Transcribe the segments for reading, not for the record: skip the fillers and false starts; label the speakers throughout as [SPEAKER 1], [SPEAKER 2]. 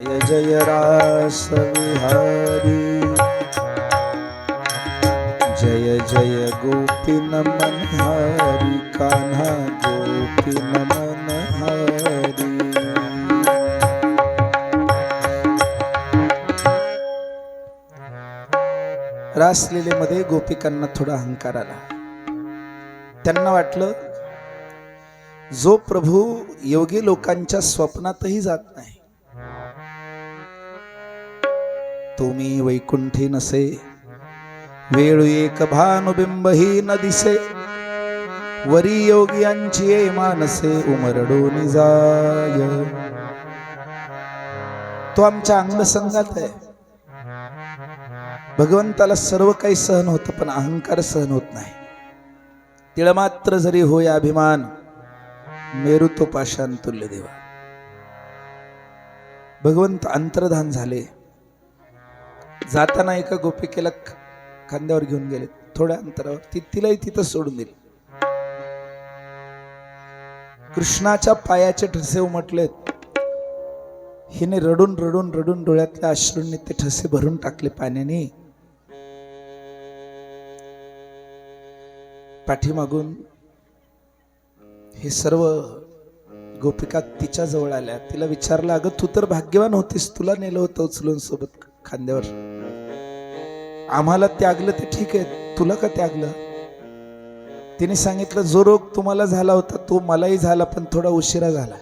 [SPEAKER 1] जय जय रास विहारी, जय जय गोपी नमन हरि, कान्हा गोपी नमन हरि। रासलीलेमध्ये गोपिकांना थोडा अहंकार आला. त्यांना वाटलं जो प्रभू योगी लोकांच्या स्वप्नातही जात नाही, तुम्ही वैकुंठी नसे, वेळू एक भानुबिंबही न दिसे, वरी योगियांची ये मानसे, उमरडून जाय. तो आमच्या अंगसंगात आहे. भगवंताला सर्व काही सहन होतं, पण अहंकार सहन होत नाही. तिळमात्र जरी होय अभिमान, मेरू तो पाषाण तुल्य देवा. भगवंत अंतर्धान झाले. जाताना एका गोपिकेला खांद्यावर घेऊन गेले, थोड्या अंतरावर. तिलाही तिथं सोडून दिले. कृष्णाच्या पायाचे ठसे उमटलेत. हिने रडून रडून रडून डोळ्यातल्या अश्रूंनी ते ठसे भरून टाकले पाण्याने. पाठीमागून हे सर्व गोपिका तिच्या जवळ आल्या. तिला विचारलं, अगं तू तर भाग्यवान होतीस, तुला नेलं होतं उचलून सोबत खांद्यावर. आम्हाला त्यागलं ते ठीक आहे, तुला का त्यागलं? तिने सांगितलं, जो रोग तुम्हाला झाला होता तो मलाही झाला, पण थोडा उशिरा झाला.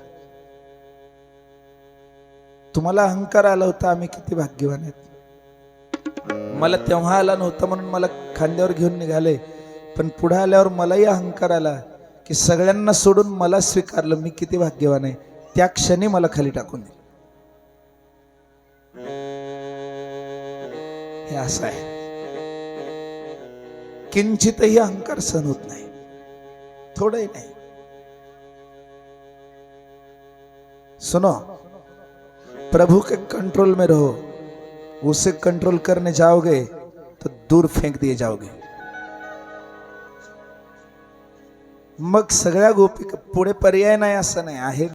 [SPEAKER 1] तुम्हाला अहंकार आला होता, आम्ही किती भाग्यवान आहेत. मला तेव्हा आला नव्हता म्हणून मला खांद्यावर घेऊन निघाले, पण पुढे आल्यावर मलाही अहंकार आला की सगळ्यांना सोडून मला स्वीकारलं, मी किती भाग्यवान आहे. त्या क्षणी मला खाली टाकून दिलं. हे असं आहे. किंचितही अहंकार सहन होत नाही, थोडंही नाही. सुनो, प्रभु के कंट्रोल में रहो. उसे कंट्रोल करने जाओगे तो दूर फेंक दिए जाओगे. मग सगळ्या गोपिका पुढे पर्याय नाही असं नाही आहे.